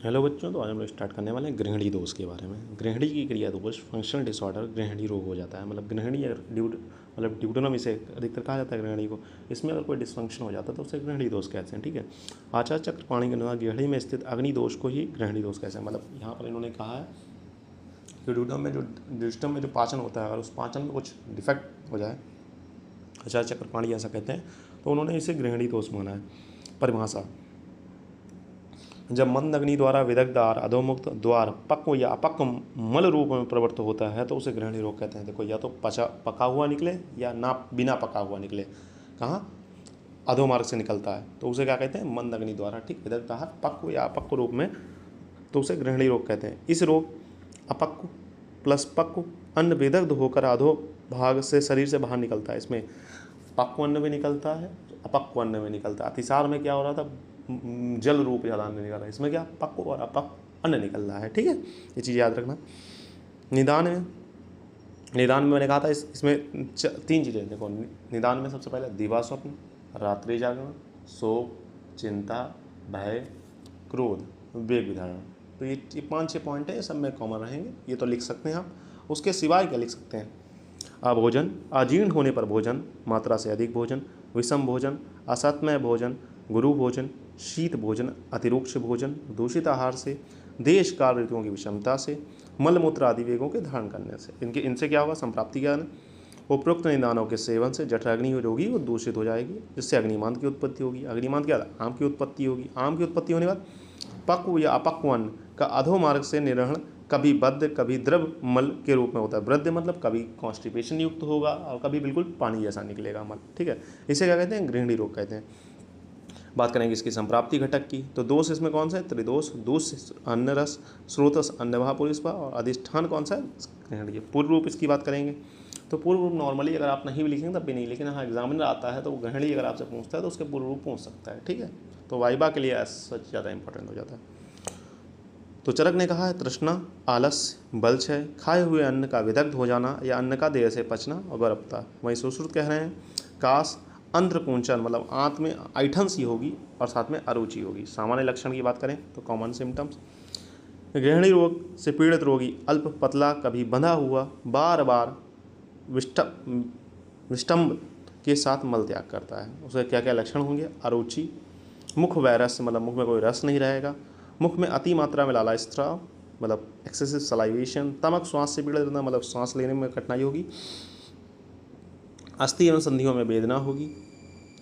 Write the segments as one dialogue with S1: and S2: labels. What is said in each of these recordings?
S1: Hello बच्चों, तो आज हम लोग स्टार्ट करने वाले हैं गृहिणी दोष के बारे में। गृहिणी की क्रिया दोष फंक्शनल डिसऑर्डर गृहिणी रोग हो जाता है। मतलब गृहिणी अगर ड्यूटेनम इसे अधिकतर कहा जाता है गृहिणी को। इसमें अगर कोई डिसफंक्शन हो जाता है तो उसे गृहिणी दोष कहते हैं। ठीक है, आचार्य चक्रपाणी के अनुसार गृहिणी में स्थित अग्नि दोष को ही गृहिणी दोष कहते हैं। मतलब यहाँ पर इन्होंने कहा है कि ड्यूटेनम में जो पाचन होता है, अगर उस पाचन में कुछ डिफेक्ट हो जाए, आचार्य चक्रपाणी ऐसा कहते हैं, तो उन्होंने इसे गृहिणी दोष माना है। परिभाषा: जब मंद अग्नि द्वारा विदग्ध आहार अधोमुक्त द्वार पक्व या अपक्व मल रूप में प्रवृत्त होता है तो उसे गृहिणी रोग कहते हैं। देखो, या तो पका हुआ निकले या ना बिना पका हुआ निकले, कहाँ अधोमार्ग से निकलता है तो उसे क्या कहते हैं? मंद अग्नि द्वारा। ठीक, विदग्ध आहार पक्व या अपक्व रूप में, तो उसे गृहिणी रोग कहते हैं। इस रोग अपक्व प्लस पक्व अन्न विदग्ध होकर अधो भाग से शरीर से बाहर निकलता है। इसमें पक्व अन्न भी निकलता है, अपक्व अन्न भी निकलता है। अतिसार में क्या हो रहा था? जल रूप ज़्यादा अन्न निकल रहा है। इसमें क्या? पक्व और अपक्व अन्न निकल रहा है। ठीक है, ये चीज़ याद रखना। निदान में मैंने कहा था इसमें 3 चीज़ें। देखो, निदान में सबसे पहले दिवा स्वप्न, रात्रि जागरण, शोक, चिंता, भय, क्रोध, वेग विधारण। तो ये 5-6 पॉइंट है, ये सब में कॉमन रहेंगे, ये तो लिख सकते हैं आप। उसके सिवाय क्या लिख सकते हैं? अभोजन, अजीर्ण होने पर भोजन, मात्रा से अधिक भोजन, विषम भोजन, असतमय भोजन, गुरु भोजन, शीत भोजन, अतिरूक्ष भोजन, दूषित आहार से, देश काल ऋतुओं की विषमता से, मलमूत्र आदि वेगों के धारण करने से। इनसे क्या होगा? संप्राप्ति ज्ञान। उपरोक्त निदानों के सेवन से जठराग्नि जो होगी वो दूषित हो जाएगी, जिससे अग्निमांद की उत्पत्ति होगी। अग्निमांद क्या? आम की उत्पत्ति होगी। आम की उत्पत्ति होने के बाद पक्व या अपक्व अन्न का अधोमार्ग से निर्वहन कभी बद्ध कभी द्रव मल के रूप में होता है। बद्ध मतलब कभी कॉन्स्टिपेशन युक्त होगा और कभी बिल्कुल पानी जैसा निकलेगा मल। ठीक है, इसे क्या कहते हैं? गृहिणी रोग कहते हैं। बात करेंगे इसकी संप्राप्ति घटक की, तो दोष इसमें कौन सा है? त्रिदोष। दोष अन्न रस, स्रोतस अन्नभा पुरुषभा, और अधिष्ठान कौन सा है? गृहिणी। पूर्व रूप इसकी बात करेंगे तो पूर्व रूप नॉर्मली अगर आप नहीं भी लिखेंगे तब भी नहीं, लेकिन हाँ एग्जामिनर आता है तो गृहिणी अगर आपसे पूछता है तो उसके पूर्व रूप पूछ सकता है। ठीक है, तो वाइबा के लिए सच ज़्यादा इंपॉर्टेंट हो जाता है। तो चरक ने कहा है तृष्णा, आलस्य, बल क्षय, खाए हुए अन्न का विदग्ध हो जाना या अन्न का देर से पचना और बरपता। वहीं सुश्रुत कह रहे हैं काश, अंध्र कुंचन, मतलब आंत में ऐठन सी होगी और साथ में अरुचि होगी। सामान्य लक्षण की बात करें तो कॉमन सिम्टम्स: गृहिणी रोग से पीड़ित रोगी अल्प पतला, कभी बंधा हुआ, बार बार विष्टम्भ के साथ मल त्याग करता है। उसे क्या क्या लक्षण होंगे? अरुचि, मुख वैरस, मतलब मुख में कोई रस नहीं रहेगा, मुख में अति मात्रा में लाला स्त्राव, मतलब एक्सेसिव सलाइवेशन, तमक, श्वास से पीड़ित रहना, मतलब सांस लेने में कठिनाई होगी, अस्थि एवं संधियों में वेदना होगी,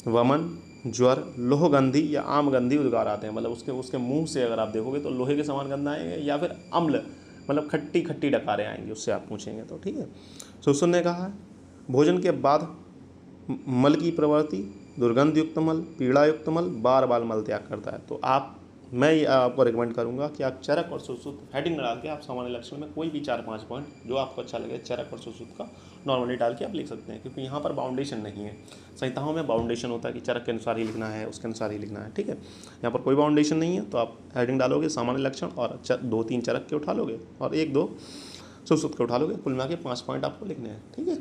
S1: वमन, ज्वर, लोहगंधी या आमगंधी उद्गार आते हैं। मतलब उसके मुंह से अगर आप देखोगे तो लोहे के समान गंध आएंगे, या फिर अम्ल मतलब खट्टी खट्टी डकारें आएंगी, उससे आप पूछेंगे तो। ठीक है, सुश्रुत ने कहा है भोजन के बाद मल की प्रवृत्ति, दुर्गंध युक्त मल, पीड़ा युक्त मल, बार बार मल त्याग करता है। तो मैं ये आपको रिकमेंड करूंगा कि आप चरक और सुश्रुत हेडिंग डाल के आप सामान्य लक्षण में कोई भी 4-5 पॉइंट जो आपको अच्छा लगे चरक और सुश्रुत का नॉर्मली डाल के आप लिख सकते हैं, क्योंकि यहाँ पर बाउंडेशन नहीं है। संहिताओं में बाउंडेशन होता है कि चरक के अनुसार ही लिखना है, उसके अनुसार ही लिखना है। ठीक है, यहाँ पर कोई बाउंडेशन नहीं है, तो आप हेडिंग डालोगे सामान्य लक्षण और 2-3 चरक के उठा लोगे और 1-2 सुश्रुत के उठा लोगे। कुल मिला के 5 पॉइंट आपको लिखने हैं। ठीक है,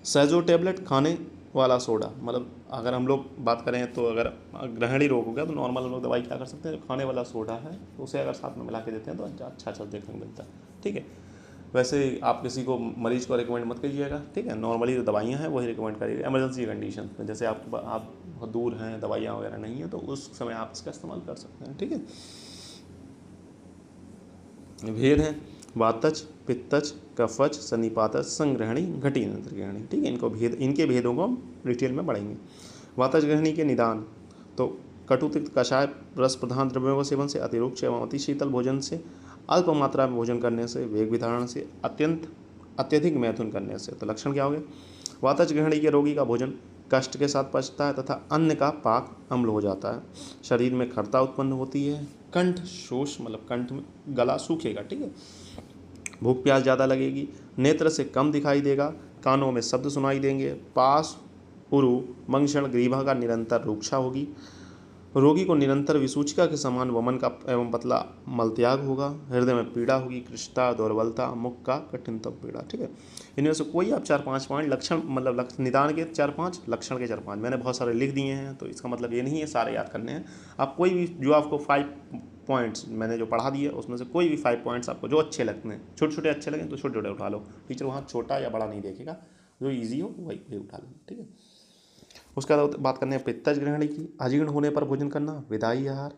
S1: सेजो टेबलेट, खाने वाला सोडा, मतलब अगर हम लोग बात करें तो अगर गृहिणी रोग हो गया तो नॉर्मल हम लोग दवाई क्या कर सकते हैं? जो खाने वाला सोडा है तो उसे अगर साथ में मिला के देते हैं तो अच्छा देखने को मिलता है। ठीक है, वैसे आप किसी को मरीज को रिकमेंड मत कीजिएगा। ठीक है, नॉर्मली जो दवाइयाँ हैं वही रिकमेंड करिएगा। इमरजेंसी कंडीशन में, जैसे आप बहुत दूर हैं, दवाइयाँ वगैरह नहीं है, तो उस समय आप इसका इस्तेमाल कर सकते हैं। ठीक है, भेद हैं वातज, पित्तज, कफज, सन्निपातज, संग्रहणी, घटी अंतर्ग्रहणी। ठीक है, इनके भेदों को हम डिटेल में पढ़ेंगे। वातज ग्रहणी के निदान, तो कटुतिक्त कषाय रस प्रधान द्रव्यों के सेवन से, अतिरूक्ष एवं अति शीतल भोजन से, अल्प मात्रा में भोजन करने से, वेग विधारण से, अत्यधिक मैथुन करने से। तो लक्षण क्या हो गए? वातज ग्रहणी के रोगी का भोजन कष्ट के साथ पचता है तथा अन्न का पाक अम्ल हो जाता है। शरीर में खरता उत्पन्न होती है, कंठ शोष, मतलब कंठ में गला सूखेगा। ठीक है, भूख प्यास ज़्यादा लगेगी, नेत्र से कम दिखाई देगा, कानों में शब्द सुनाई देंगे, पास उरु मंगक्षण ग्रीवा का निरंतर रूक्षा होगी, रोगी को निरंतर विसूचिका के समान वमन का एवं पतला मलत्याग होगा। हृदय में पीड़ा होगी, कृष्णता, दुर्बलता, मुख का कठिनतम पीड़ा। ठीक है, इनमें से कोई आप 4-5 पॉइंट लक्षण मतलब निदान के 4-5, लक्षण के 4-5 मैंने बहुत सारे लिख दिए हैं, तो इसका मतलब ये नहीं है सारे याद करने हैं। आप कोई भी जो आपको 5 पॉइंट्स मैंने जो पढ़ा दिए उसमें से कोई भी 5 पॉइंट्स आपको जो अच्छे लगते हैं, छोटे छोटे अच्छे लगें तो छोटे छोटे उठा लो। टीचर वहाँ छोटा या बड़ा नहीं देखेगा, जो ईजी हो वही वही उठा लो। ठीक है, उसके बाद बात करने हैं पित्तज ग्रहणी की। अजीर्ण होने पर भोजन करना, विदाई आहार,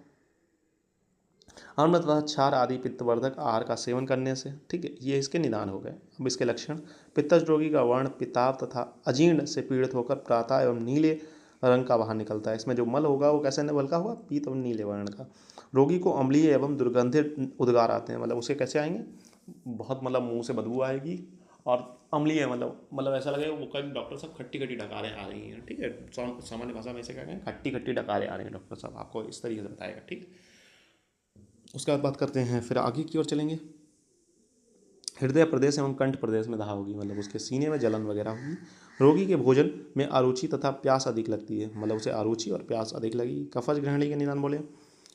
S1: अम्ल तथा क्षार आदि पित्तवर्धक आहार का सेवन करने से। ठीक है, ये इसके निदान हो गए। अब इसके लक्षण, पित्तज रोगी का वर्ण पिताब तथा अजीर्ण से पीड़ित होकर प्रातः एवं नीले रंग का बाहर निकलता है। इसमें जो मल होगा वो कैसे मल का होगा, पीत एवं नीले वर्ण का। रोगी को अम्लीय एवं दुर्गंधित उद्गार आते हैं, मतलब उसे कैसे आएंगे, बहुत मतलब मुंह से बदबू आएगी और अम्लीय मतलब ऐसा लगेगा वो कहीं डॉक्टर साहब खट्टी खट्टी डकारें आ रही हैं। ठीक है, सामान्य भाषा में इसे क्या कहें, खट्टी खट्टी डकारें आ रही हैं, डॉक्टर साहब आपको इस तरीके से बताएगा। ठीक, उसके बाद बात करते हैं, फिर आगे की ओर चलेंगे। हृदय प्रदेश एवं कंठ प्रदेश में दाह होगी, मतलब उसके सीने में जलन वगैरह होगी। रोगी के भोजन में अरुचि तथा प्यास अधिक लगती है, मतलब उसे अरुचि और प्यास अधिक लगी। कफज ग्रहणी के निदान बोले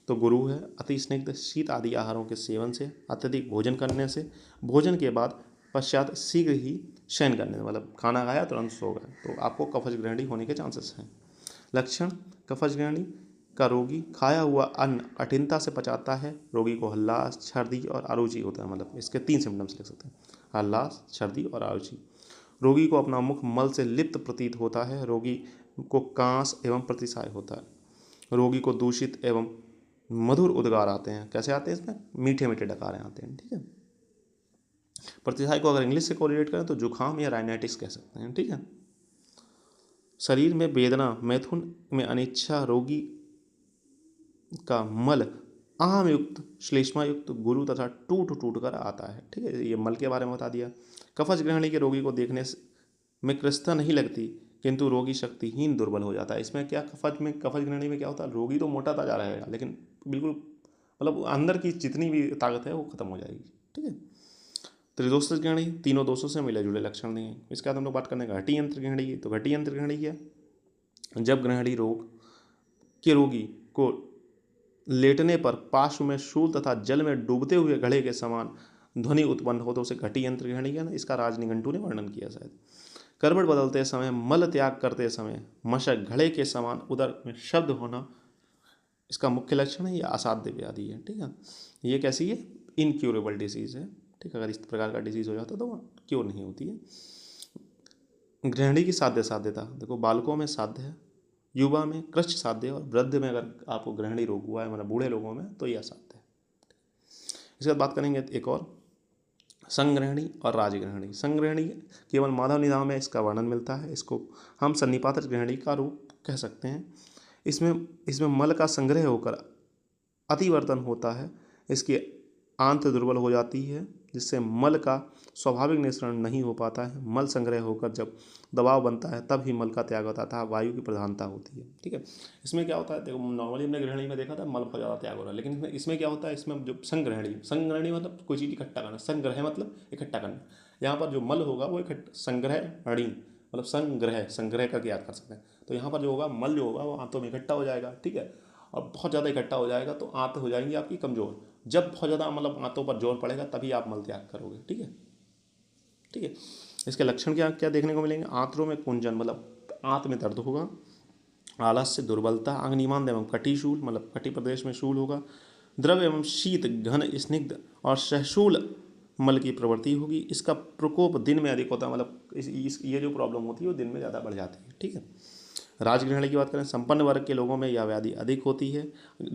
S1: तो गुरु है, अति स्निग्ध शीत आदि आहारों के सेवन से, अत्यधिक भोजन करने से, भोजन के बाद पश्चात शीघ्र ही शयन करने से, मतलब खाना खाया तुरंत सो गए, तो आपको कफज ग्रहणी होने के चांसेस हैं। लक्षण, कफज ग्रहणी का रोगी खाया हुआ अन्न कठिनता से पचाता है। रोगी को हल्लास, छर्दी और आरुचि होता है, मतलब इसके 3 सिम्टम्स लिख सकते हैं, हल्लास, छर्दी और आरुचि। रोगी को अपना मुख मल से लिप्त प्रतीत होता है। रोगी को कांस एवं प्रतिसाय होता है। रोगी को दूषित एवं मधुर उद्गार आते हैं। कैसे आते हैं, इसमें मीठे मीठे डकारे आते हैं। ठीक है, प्रतिसाय को अगर इंग्लिश से कोरिलेट करें तो जुखाम या राइनाइटिस कह सकते हैं। ठीक है, शरीर में वेदना, मैथुन में अनिच्छा, रोगी का मल आम युक्त, श्लेष्मा युक्त, गुरु तथा टूट टूट कर आता है। ठीक है, ये मल के बारे में बता दिया। कफज ग्रहणी के रोगी को देखने में कृष्णता नहीं लगती, किंतु रोगी शक्तिहीन दुर्बल हो जाता है। इसमें क्या, कफज ग्रहणी में क्या होता है, रोगी तो मोटा ताजा रहेगा लेकिन बिल्कुल मतलब अंदर की जितनी भी ताकत है वो खत्म हो जाएगी। ठीक है, त्रिदोष ग्रहणी तीनों दोषों से मिले जुले लक्षण नहीं है। इसके बाद हम लोग बात करने का घटी यंत्र ग्रहणी की। तो घटी यंत्र ग्रहणी क्या, जब ग्रहणी रोग के रोगी को लेटने पर पार्श्व में शूल तथा जल में डूबते हुए घड़े के समान ध्वनि उत्पन्न हो तो उसे घटी यंत्र ग्रहणी किया ना। इसका राजनिघंटू ने वर्णन किया शायद। करवट बदलते समय, मल त्याग करते समय मशक घड़े के समान उदर में शब्द होना इसका मुख्य लक्षण है। यह असाध्य व्याधि है। ठीक है, ये कैसी है, इनक्यूरेबल डिजीज़ है। ठीक है, अगर इस प्रकार का डिजीज़ हो जाता तो क्योर नहीं होती है। ग्रहणी की साध्यता देखो, बालकों में साध्य है, युवा में कृष्ण साध्य है, और वृद्ध में अगर आपको ग्रहणी रोग हुआ है मतलब बूढ़े लोगों में तो यह असाध्य है। इसके बाद बात करेंगे एक और, संग्रहणी और राजग्रहणी। संग्रहणी केवल माधव निदान में इसका वर्णन मिलता है। इसको हम सन्निपात ग्रहणी का रूप कह सकते हैं। इसमें मल का संग्रह होकर अतिवर्तन होता है। इसकी आंत दुर्बल हो जाती है, जिससे मल का स्वाभाविक निःसरण नहीं हो पाता है। मल संग्रह होकर जब दबाव बनता है तब ही मल का त्याग होता था, वायु की प्रधानता होती है। ठीक है, इसमें क्या होता है, देखो नॉर्मली हमने ग्रहणी में देखा था मल बहुत ज़्यादा त्याग हो रहा है, लेकिन इसमें क्या होता है, इसमें जो संग्रहणी मतलब कोई चीज़ इकट्ठा करना, संग्रह मतलब इकट्ठा करना। यहाँ पर जो मल होगा वो संग्रहणी मतलब संग्रह करके याद कर सकते हैं। तो यहाँ पर जो होगा मल जो होगा वो आंतों में इकट्ठा हो जाएगा। ठीक है, और बहुत ज़्यादा इकट्ठा हो जाएगा तो आंत हो जाएंगी आपकी कमज़ोर। जब बहुत ज़्यादा मतलब आंतों पर जोर पड़ेगा तभी आप मल त्याग करोगे। ठीक है, ठीक है, इसके लक्षण क्या क्या देखने को मिलेंगे, आंतों में कुंजन मतलब आंत में दर्द होगा, आलस्य, दुर्बलता, अग्निमांद एवं कटिशूल मतलब कटि प्रदेश में शूल होगा, द्रव एवं शीत, घन, स्निग्ध और सहशूल मल की प्रवृत्ति होगी। इसका प्रकोप दिन में अधिक होता है, मतलब ये जो प्रॉब्लम होती है वो दिन में ज़्यादा बढ़ जाती है। ठीक है, राजग्रहणी की बात करें, संपन्न वर्ग के लोगों में यह व्याधि अधिक होती है।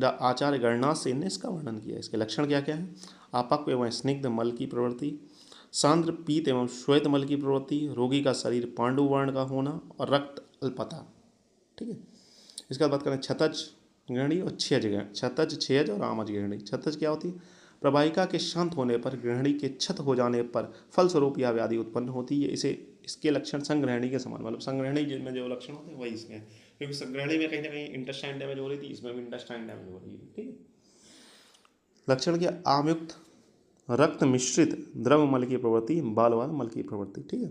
S1: आचार्य गणनाथ सेन ने इसका वर्णन किया। इसके लक्षण क्या क्या है, आपक एवं स्निग्ध मल की प्रवृत्ति, सांद्र पीत एवं श्वेत मल की प्रवृत्ति, रोगी का शरीर पांडु वर्ण का होना और रक्त अल्पता। ठीक है, इसके बाद बात करें छतज ग्रहणी और छतज, छेज और आमज ग्रहणी। छतज क्या होती है, प्रवाहिका के शांत होने पर ग्रहणी के छत हो जाने पर फलस्वरूप यह व्याधि उत्पन्न होती है। इसके लक्षण संग्रहणी के समान, मतलब संग्रहणी में जो लक्षण होते हैं वही इसमें, क्योंकि संग्रहणी में कहीं ना कहीं इंटेस्टाइन डैमेज हो रही थी, इसमें भी इंटेस्टाइन डैमेज हो रही है। ठीक है, लक्षण क्या, आमयुक्त रक्त मिश्रित द्रव मल की प्रवृत्ति, बाल व मल की प्रवृत्ति। ठीक है,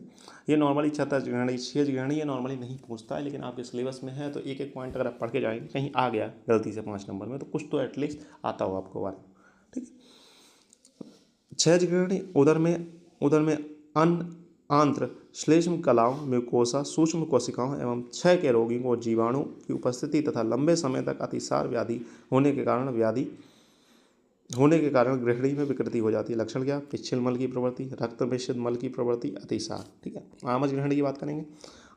S1: ये नॉर्मली छत्तीस ग्रहणी, छह ग्रहणी ये नॉर्मली नहीं पूछता है, लेकिन आपके सिलेबस में है तो एक एक पॉइंट अगर आप पढ़ के जाएंगे, कहीं आ गया गलती से 5 नंबर में तो कुछ तो एटलीस्ट आता हो आपको बारे में। ठीक है, छह ग्रहणी उदर में अन्न, आंत्र, श्लेष्म कलाओं, म्यूकोसा, सूक्ष्म कोशिकाओं एवं क्षय के रोगी को जीवाणु की उपस्थिति तथा लंबे समय तक अतिसार व्याधि होने के कारण गृहिणी में विकृति हो जाती है। लक्षण क्या? पिच्छल मल की प्रवृत्ति, रक्त मिश्रित मल की प्रवृत्ति, अतिसार। ठीक है, आमज गृहिणी की बात करेंगे।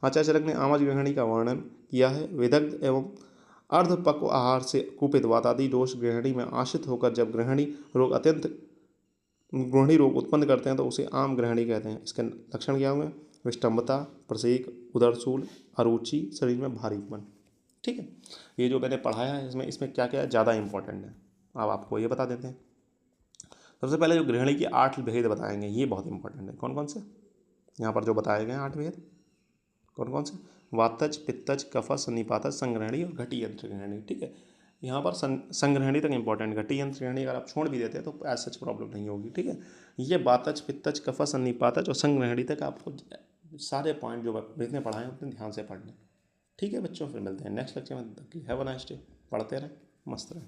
S1: आचार्य चरक ने आमज गृहिणी का वर्णन किया है। विदग्ध एवं अर्धपक्व आहार से कुपित वातादि दोष गृहिणी में आश्रित होकर जब गृहिणी रोग उत्पन्न करते हैं तो उसे आम गृहिणी कहते हैं। इसके लक्षण क्या हुए? विष्टम्भता, प्रसेक, उदरशूल, अरुचि, शरीर में भारीपन। ठीक है, ये जो मैंने पढ़ाया है इसमें क्या क्या ज़्यादा इंपॉर्टेंट है, अब आपको ये बता देते हैं। सबसे पहले जो गृहिणी की 8 भेद बताएंगे, ये बहुत इंपॉर्टेंट है। कौन कौन से? यहाँ पर जो बताए गए 8 भेद कौन कौन से? वातज, पित्तज, कफज, सन्निपातज, संग्रहणी और घटी यंत्र गृहिणी। ठीक है, यहाँ पर संग्रहणी तक इंपॉर्टेंट, घटी यंत्र गृहिणी अगर आप छोड़ भी देते हैं तो ऐसा प्रॉब्लम नहीं होगी। ठीक है, ये वातज, पित्तज, कफज, सन्निपातज और संग्रहणी तक आपको सारे पॉइंट जो जितने पढ़ाए हैं उतने ध्यान से पढ़ने। ठीक है बच्चों, फिर मिलते हैं नेक्स्ट लेक्चर में। Have a nice day. पढ़ते रहें, मस्त रहें।